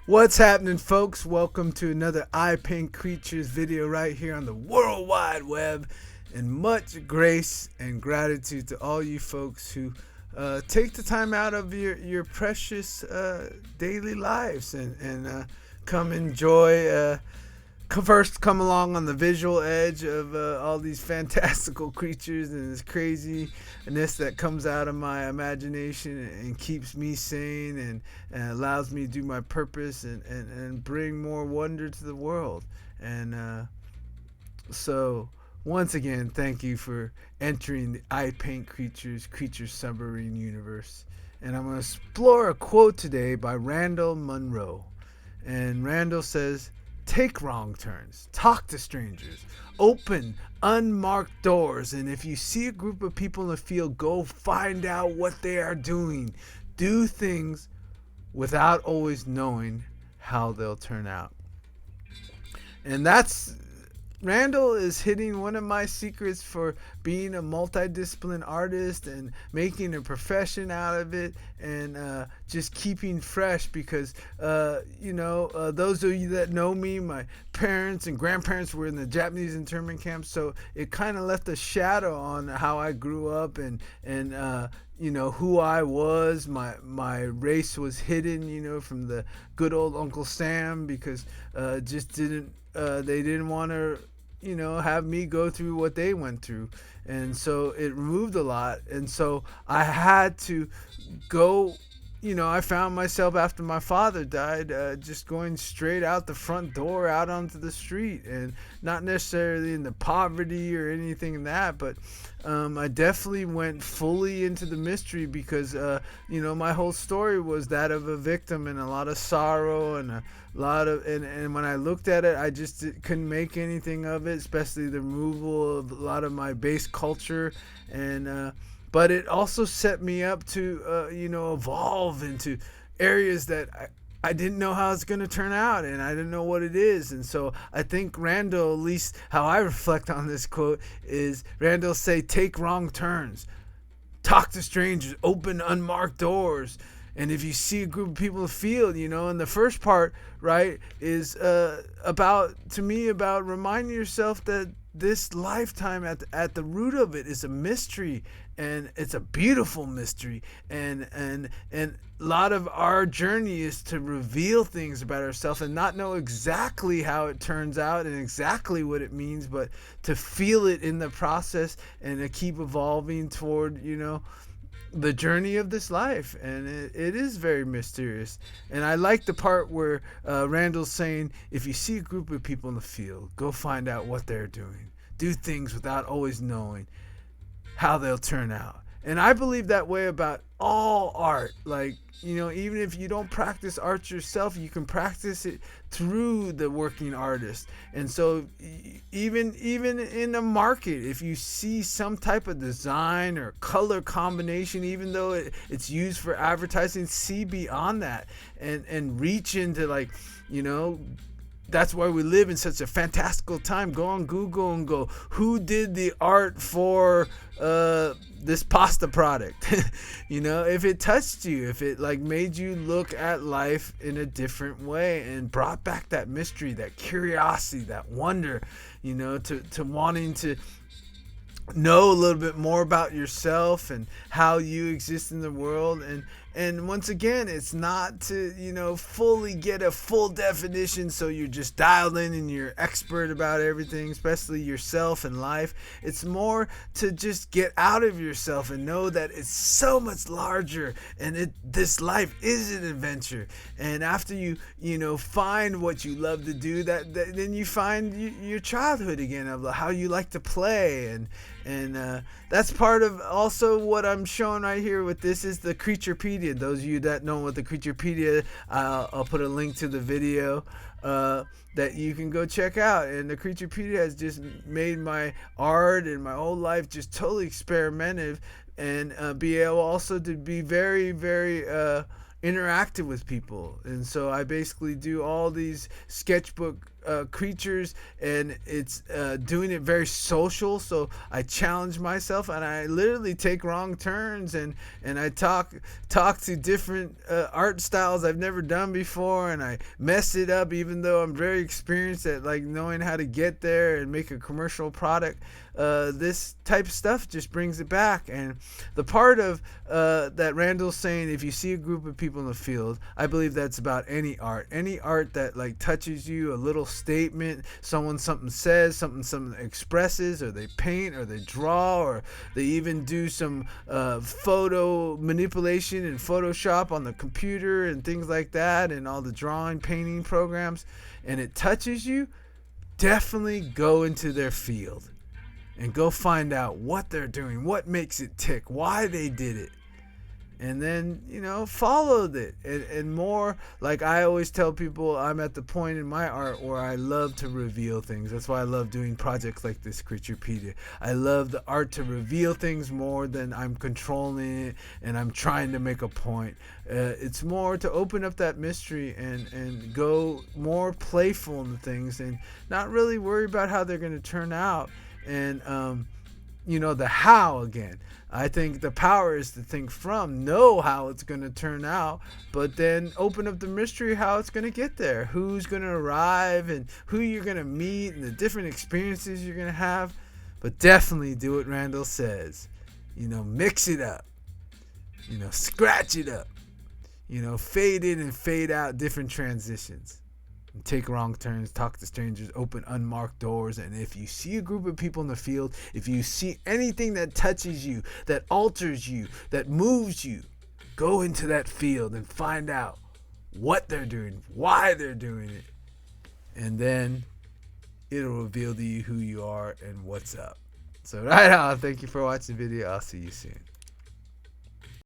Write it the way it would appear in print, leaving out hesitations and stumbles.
What's happening, folks? Welcome to another I Paint Creatures video right here on the World Wide Web. And much grace and gratitude to all you folks who take the time out of your precious daily lives and come enjoy. Come along on the visual edge of all these fantastical creatures and this craziness that comes out of my imagination and keeps me sane and allows me to do my purpose and bring more wonder to the world. And so, once again, thank you for entering the I Paint Creatures Submarine universe. And I'm going to explore a quote today by Randall Munroe. And Randall says, "Take wrong turns, talk to strangers, open unmarked doors, and if you see a group of people in the field, go find out what they are doing. Do things without always knowing how they'll turn out." And Randall is hitting one of my secrets for being a multidisciplinary artist and making a profession out of it and just keeping fresh because, those of you that know me, my parents and grandparents were in the Japanese internment camp, so it kind of left a shadow on how I grew up and who I was. My race was hidden, from the good old Uncle Sam because they didn't want to have me go through what they went through. And so it removed a lot. And so I had to go, I found myself after my father died, just going straight out the front door out onto the street, and not necessarily in the poverty or anything in that, but I definitely went fully into the mystery because, my whole story was that of a victim and a lot of sorrow and a lot of, and when I looked at it, I just couldn't make anything of it, especially the removal of a lot of my base culture. And, but it also set me up to, evolve into areas that I didn't know how it's going to turn out, and I didn't know what it is. And so I think Randall, at least how I reflect on this quote, is Randall say, "Take wrong turns, talk to strangers, open unmarked doors. And if you see a group of people in the field, and the first part, right, is about reminding yourself that this lifetime at the root of it is a mystery, and it's a beautiful mystery, and a lot of our journey is to reveal things about ourselves and not know exactly how it turns out and exactly what it means, but to feel it in the process and to keep evolving toward the journey of this life. And it is very mysterious. And I like the part where Randall's saying, if you see a group of people in the field, go find out what they're doing. Do things without always knowing how they'll turn out. And I believe that way about all art. Like, even if you don't practice art yourself, you can practice it through the working artist. And so even in the market, if you see some type of design or color combination, even though it's used for advertising, see beyond that and reach into, that's why we live in such a fantastical time. Go on Google and go, who did the art for this pasta product? If it touched you, if it made you look at life in a different way and brought back that mystery, that curiosity, that wonder, to wanting to know a little bit more about yourself and how you exist in the world. And once again, it's not to fully get a full definition so you're just dialed in and you're expert about everything, especially yourself and life. It's more to just get out of yourself and know that it's so much larger, and this life is an adventure. And after you find what you love to do, that then you find your childhood again, of how you like to play. And that's part of also what I'm showing right here with this is the creaturpedia. Those of you that know what the creaturpedia, I'll put a link to the video that you can go check out. And the creaturpedia has just made my art and my whole life just totally experimentative, and be able also to be very, very interactive with people. And so I basically do all these sketchbook creatures, and it's doing it very social. So I challenge myself, and I literally take wrong turns, and I talk to different art styles I've never done before, and I mess it up even though I'm very experienced at like knowing how to get there and make a commercial product. This type of stuff just brings it back. And the part of that Randall's saying, if you see a group of people in the field, I believe that's about any art that like touches you, a little statement, something says, something expresses, or they paint, or they draw, or they even do some photo manipulation in Photoshop on the computer and things like that, and all the drawing, painting programs, and it touches you. Definitely go into their field and go find out what they're doing, what makes it tick, why they did it. And then, follow it. And more, like I always tell people, I'm at the point in my art where I love to reveal things. That's why I love doing projects like this, Creaturepedia. I love the art to reveal things more than I'm controlling it and I'm trying to make a point. It's more to open up that mystery and go more playful in the things and not really worry about how they're going to turn out. And, the how again. I think the power is to think from, know how it's going to turn out, but then open up the mystery how it's going to get there, who's going to arrive and who you're going to meet and the different experiences you're going to have. But definitely do what Randall says. Mix it up. Scratch it up. Fade in and fade out different transitions. And take wrong turns, talk to strangers, open unmarked doors. And if you see a group of people in the field, if you see anything that touches you, that alters you, that moves you, go into that field and find out what they're doing, why they're doing it. And then it'll reveal to you who you are and what's up. So right now, thank you for watching the video. I'll see you soon.